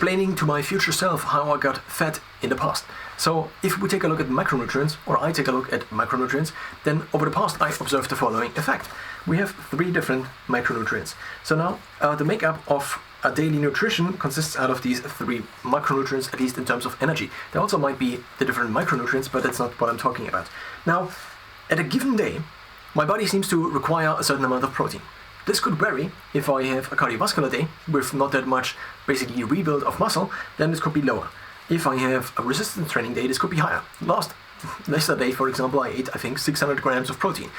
explaining to my future self how I got fat in the past. So if we take a look at macronutrients, or I take a look at macronutrients, then over the past I observed the following effect. We have 3 different macronutrients. So now the makeup of a daily nutrition consists out of these 3 macronutrients, at least in terms of energy. There also might be the different micronutrients, but that's not what I'm talking about. Now, at a given day, my body seems to require a certain amount of protein. This could vary. If I have a cardiovascular day with not that much basically rebuild of muscle, then this could be lower. If I have a resistance training day, this could be higher. Yesterday, for example, I ate, I think, 600 grams of protein.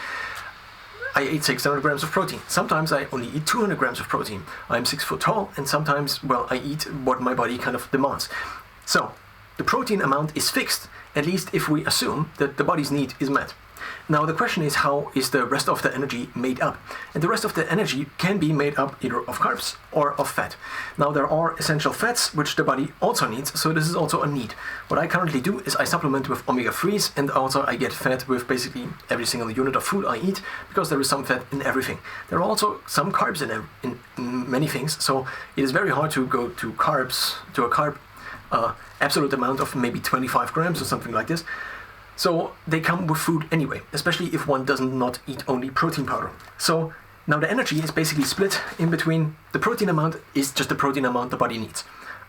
I ate 600 grams of protein. Sometimes I only eat 200 grams of protein. I'm 6 foot tall, and sometimes, well, I eat what my body kind of demands. So, the protein amount is fixed, at least if we assume that the body's need is met. Now the question is, how is the rest of the energy made up? And the rest of the energy can be made up either of carbs or of fat. Now there are essential fats which the body also needs, so this is also a need. What I currently do is I supplement with omega-3s, and also I get fat with basically every single unit of food I eat, because there is some fat in everything. There are also some carbs in many things, so it is very hard to go to a carb absolute amount of maybe 25 grams or something like this. So they come with food anyway, especially if one doesn't not eat only protein powder. So now the energy is basically split in between. The protein amount is just the protein amount the body needs.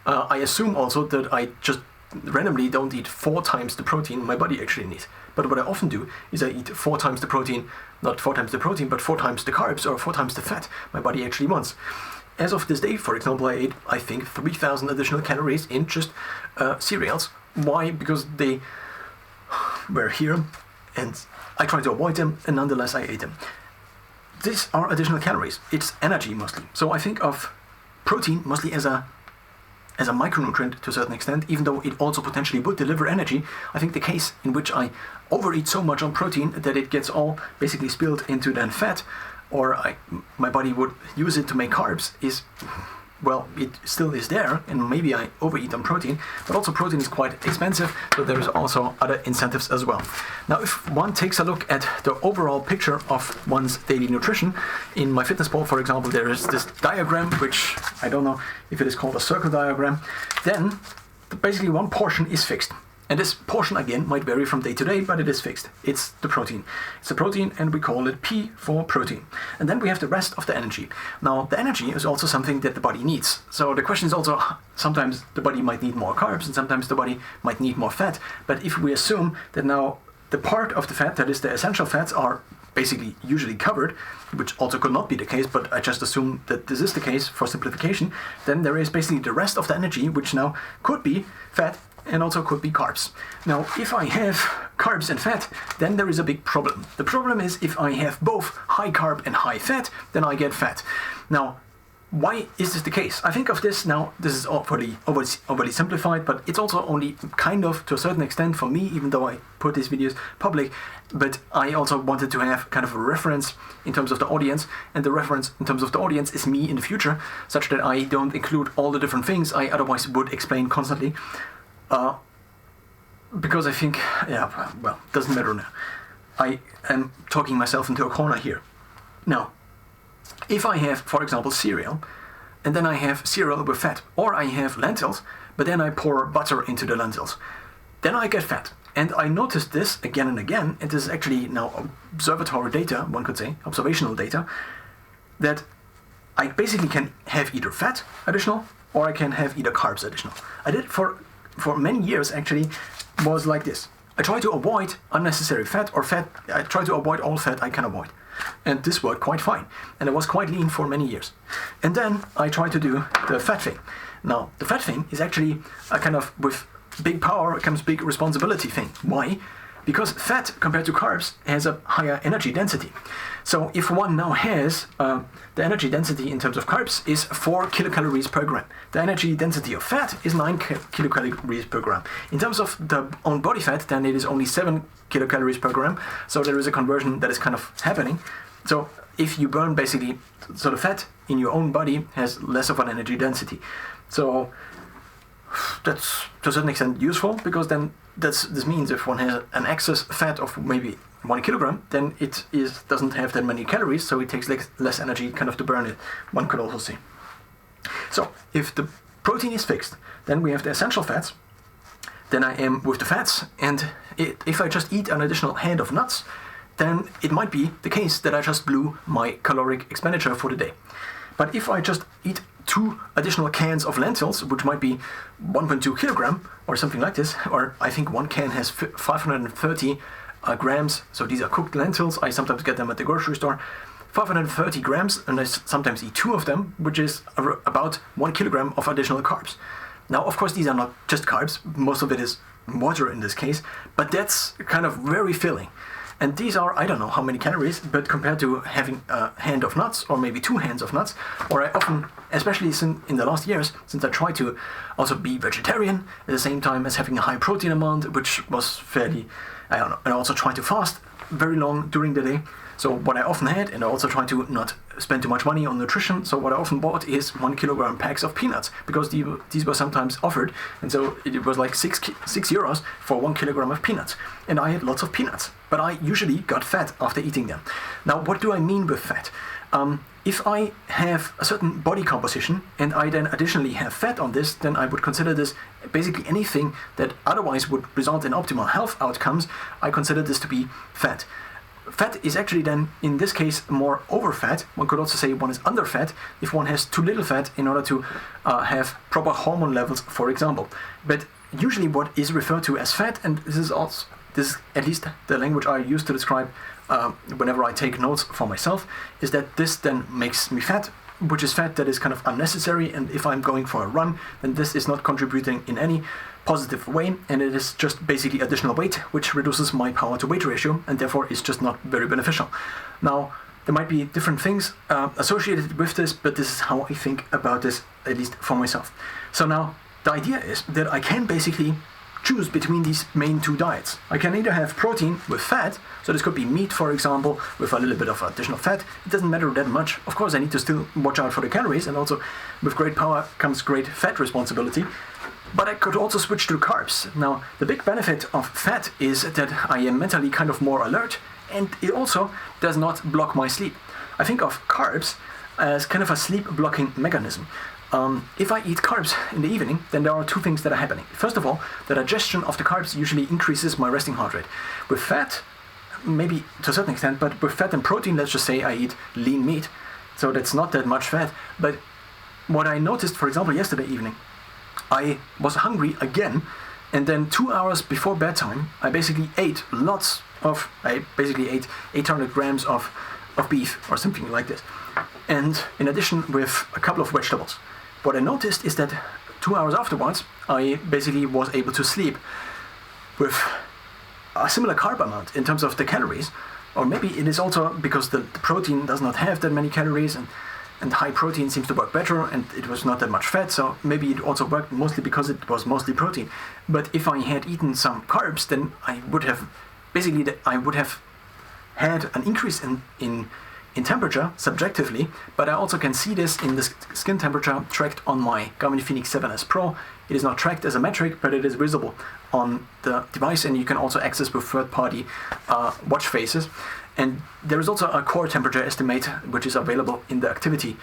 I assume also that I just randomly don't eat 4 times the protein my body actually needs. But what I often do is I eat 4 times the protein, not 4 times the protein, but 4 times the carbs or 4 times the fat my body actually wants. As of this day, for example, I ate, I think, 3,000 additional calories in just cereals. Why? Because they were here, and I tried to avoid them, and nonetheless I ate them. These are additional calories. It's energy mostly. So I think of protein mostly as a micronutrient to a certain extent, even though it also potentially would deliver energy. I think the case in which I overeat so much on protein that it gets all basically spilled into then fat, or my body would use it to make carbs, is, well, it still is there, and maybe I overeat on protein, but also protein is quite expensive, so there's also other incentives as well. Now, if one takes a look at the overall picture of one's daily nutrition, in MyFitnessPal, for example, there is this diagram, which I don't know if it is called a circle diagram, then basically one portion is fixed. And this portion, again, might vary from day to day, but it is fixed. It's the protein. It's a protein, and we call it P for protein. And then we have the rest of the energy. Now, the energy is also something that the body needs. So the question is also, sometimes the body might need more carbs, and sometimes the body might need more fat. But if we assume that now the part of the fat, that is the essential fats, are basically usually covered, which also could not be the case, but I just assume that this is the case for simplification, then there is basically the rest of the energy, which now could be fat, and also could be carbs. Now, if I have carbs and fat, then there is a big problem. The problem is if I have both high carb and high fat, then I get fat. Now, why is this the case? I think of this now, this is overly simplified, but it's also only kind of to a certain extent for me, even though I put these videos public, but I also wanted to have kind of a reference in terms of the audience, and the reference in terms of the audience is me in the future, such that I don't include all the different things I otherwise would explain constantly. Because I think, well, doesn't matter now. I am talking myself into a corner here. Now, if I have, for example, cereal, and then I have cereal with fat, or I have lentils, but then I pour butter into the lentils, then I get fat. And I noticed this again and again, and this is actually now observatory data, one could say, observational data, that I basically can have either fat additional, or I can have either carbs additional. I did for many years, actually, was like this. I try to avoid unnecessary fat, or fat, I try to avoid all fat I can avoid. And this worked quite fine. And I was quite lean for many years. And then I tried to do the fat thing. Now, the fat thing is actually a kind of, with big power comes big responsibility thing. Why? Because fat, compared to carbs, has a higher energy density. So if one now has, the energy density in terms of carbs is 4 kilocalories per gram. The energy density of fat is 9 kilocalories per gram. In terms of the own body fat, then it is only 7 kilocalories per gram. So there is a conversion that is kind of happening. So if you burn basically, so the fat in your own body has less of an energy density. So that's to a certain extent useful, because then this means if one has an excess fat of maybe 1 kilogram, then it doesn't have that many calories, so it takes less energy kind of to burn it, one could also say. So if the protein is fixed. Then we have the essential fats. Then I am with the fats, and if I just eat an additional hand of nuts, then it might be the case that I just blew my caloric expenditure for the day. But if I just eat 2 additional cans of lentils, which might be 1.2 kilogram or something like this, or I think one can has 530 grams, so these are cooked lentils, I sometimes get them at the grocery store, 530 grams, and I sometimes eat 2 of them, which is about 1 kilogram of additional carbs. Now, of course, these are not just carbs, most of it is water in this case, but that's kind of very filling. And these are, I don't know how many calories, but compared to having a hand of nuts, or maybe 2 hands of nuts, or I often, especially in the last years, since I try to also be vegetarian at the same time as having a high protein amount, which was fairly, I don't know, and I also try to fast very long during the day. So what I often had, and I also try to not spend too much money on nutrition, so what I often bought is 1 kilogram packs of peanuts, because these were sometimes offered, and so it was like 6 euros for 1 kilogram of peanuts. And I had lots of peanuts, but I usually got fat after eating them. Now, what do I mean with fat? If I have a certain body composition, and I then additionally have fat on this, then I would consider this basically anything that otherwise would result in optimal health outcomes, I consider this to be fat. Fat is actually then, in this case, more overfat. One could also say one is underfat if one has too little fat in order to have proper hormone levels, for example. But usually what is referred to as fat, and this is at least the language I use to describe whenever I take notes for myself, is that this then makes me fat, which is fat that is kind of unnecessary, and if I'm going for a run, then this is not contributing in any positive way, and it is just basically additional weight, which reduces my power to weight ratio, and therefore is just not very beneficial. Now, there might be different things associated with this, but this is how I think about this, at least for myself. So now, the idea is that I can basically choose between these main 2 diets. I can either have protein with fat, so this could be meat, for example, with a little bit of additional fat. It doesn't matter that much. Of course, I need to still watch out for the calories, and also with great power comes great fat responsibility. But I could also switch to carbs. Now, the big benefit of fat is that I am mentally kind of more alert, and it also does not block my sleep. I think of carbs as kind of a sleep blocking mechanism. If I eat carbs in the evening, then there are 2 things that are happening. First of all, the digestion of the carbs usually increases my resting heart rate. With fat, maybe to a certain extent, but with fat and protein, let's just say I eat lean meat, so that's not that much fat. But what I noticed, for example, yesterday evening, I was hungry again, and then 2 hours before bedtime, I basically ate 800 grams of beef or something like this. And in addition with a couple of vegetables. What I noticed is that 2 hours afterwards, I basically was able to sleep with a similar carb amount in terms of the calories, or maybe it is also because the protein does not have that many calories, and high protein seems to work better, and it was not that much fat, so maybe it also worked mostly because it was mostly protein. But if I had eaten some carbs, then I would have had an increase in temperature subjectively, but I also can see this in the skin temperature tracked on my Garmin Fenix 7S Pro. It is not tracked as a metric, but it is visible on the device, and you can also access with third-party watch faces. And there is also a core temperature estimate, which is available in the activity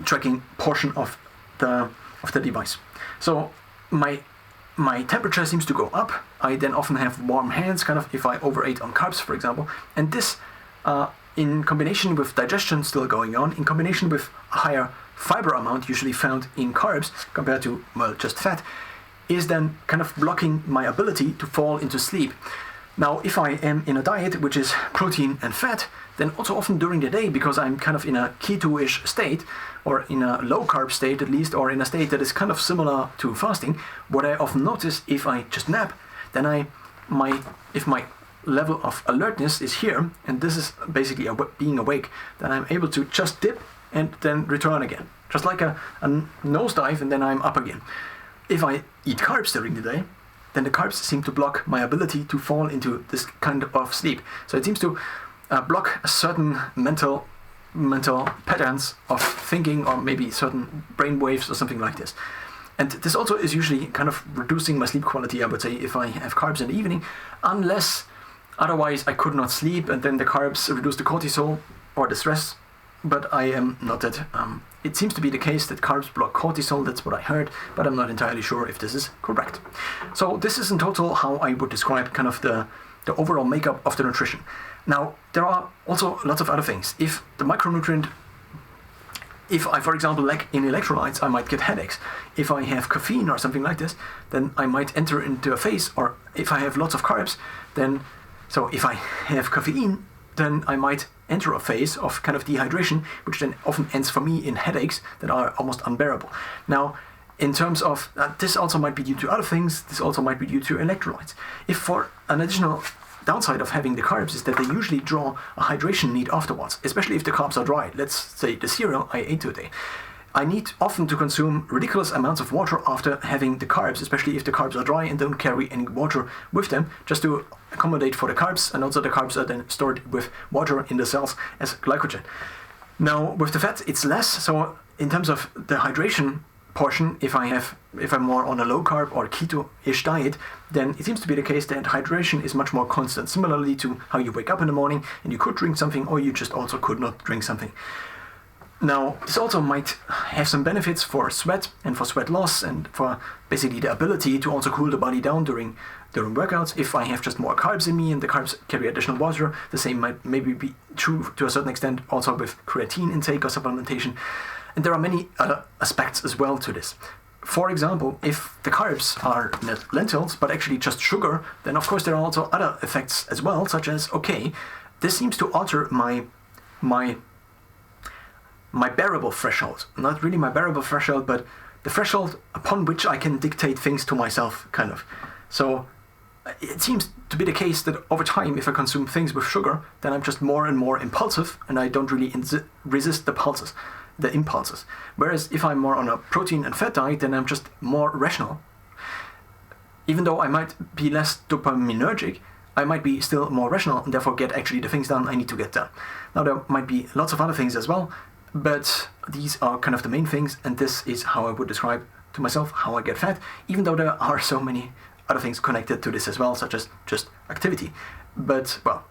tracking portion of the device. So my temperature seems to go up. I then often have warm hands, kind of if I overate on carbs, for example, and this in combination with digestion still going on, in combination with a higher fiber amount usually found in carbs compared to, well, just fat, is then kind of blocking my ability to fall into sleep. Now, if I am in a diet which is protein and fat, then also often during the day, because I'm kind of in a keto-ish state, or in a low-carb state at least, or in a state that is kind of similar to fasting, what I often notice, if I just nap, then if my level of alertness is here, and this is basically being awake, then I'm able to just dip and then return again. Just like a nosedive, and then I'm up again. If I eat carbs during the day, then the carbs seem to block my ability to fall into this kind of sleep. So it seems to block a certain mental patterns of thinking, or maybe certain brain waves or something like this. And this also is usually kind of reducing my sleep quality, I would say, if I have carbs in the evening, unless otherwise I could not sleep, and then the carbs reduce the cortisol or the stress, but I am not that it seems to be the case that carbs block cortisol, that's what I heard, but I'm not entirely sure if this is correct. So this is in total how I would describe kind of the overall makeup of the nutrition. Now, there are also lots of other things. If the macronutrient, if I, for example, lack in electrolytes, I might get headaches. If I have caffeine or something like this, then I might enter into a phase, or if I have lots of carbs, then, so if I have caffeine, then I might enter a phase of kind of dehydration, which then often ends for me in headaches that are almost unbearable. Now, in terms of, this also might be due to other things, this also might be due to electrolytes. If for an additional downside of having the carbs is that they usually draw a hydration need afterwards, especially if the carbs are dry. Let's say the cereal I ate today. I need often to consume ridiculous amounts of water after having the carbs, especially if the carbs are dry and don't carry any water with them, just to accommodate for the carbs, and also the carbs are then stored with water in the cells as glycogen. Now, with the fat, it's less, so in terms of the hydration portion, if I'm more on a low carb or keto-ish diet, then it seems to be the case that hydration is much more constant, similarly to how you wake up in the morning and you could drink something, or you just also could not drink something. Now, this also might have some benefits for sweat and for sweat loss and for basically the ability to also cool the body down during workouts. If I have just more carbs in me and the carbs carry additional water, the same might maybe be true to a certain extent also with creatine intake or supplementation. And there are many other aspects as well to this. For example, if the carbs are not lentils, but actually just sugar, then of course there are also other effects as well, such as, okay, this seems to alter my bearable threshold. Not really my bearable threshold, but the threshold upon which I can dictate things to myself, kind of. So it seems to be the case that over time, if I consume things with sugar, then I'm just more and more impulsive, and I don't really resist the impulses. Whereas if I'm more on a protein and fat diet, then I'm just more rational. Even though I might be less dopaminergic, I might be still more rational and therefore get actually the things done I need to get done. Now, there might be lots of other things as well, but these are kind of the main things, and this is how I would describe to myself how I get fat, even though there are so many other things connected to this as well, such as just activity. But, well,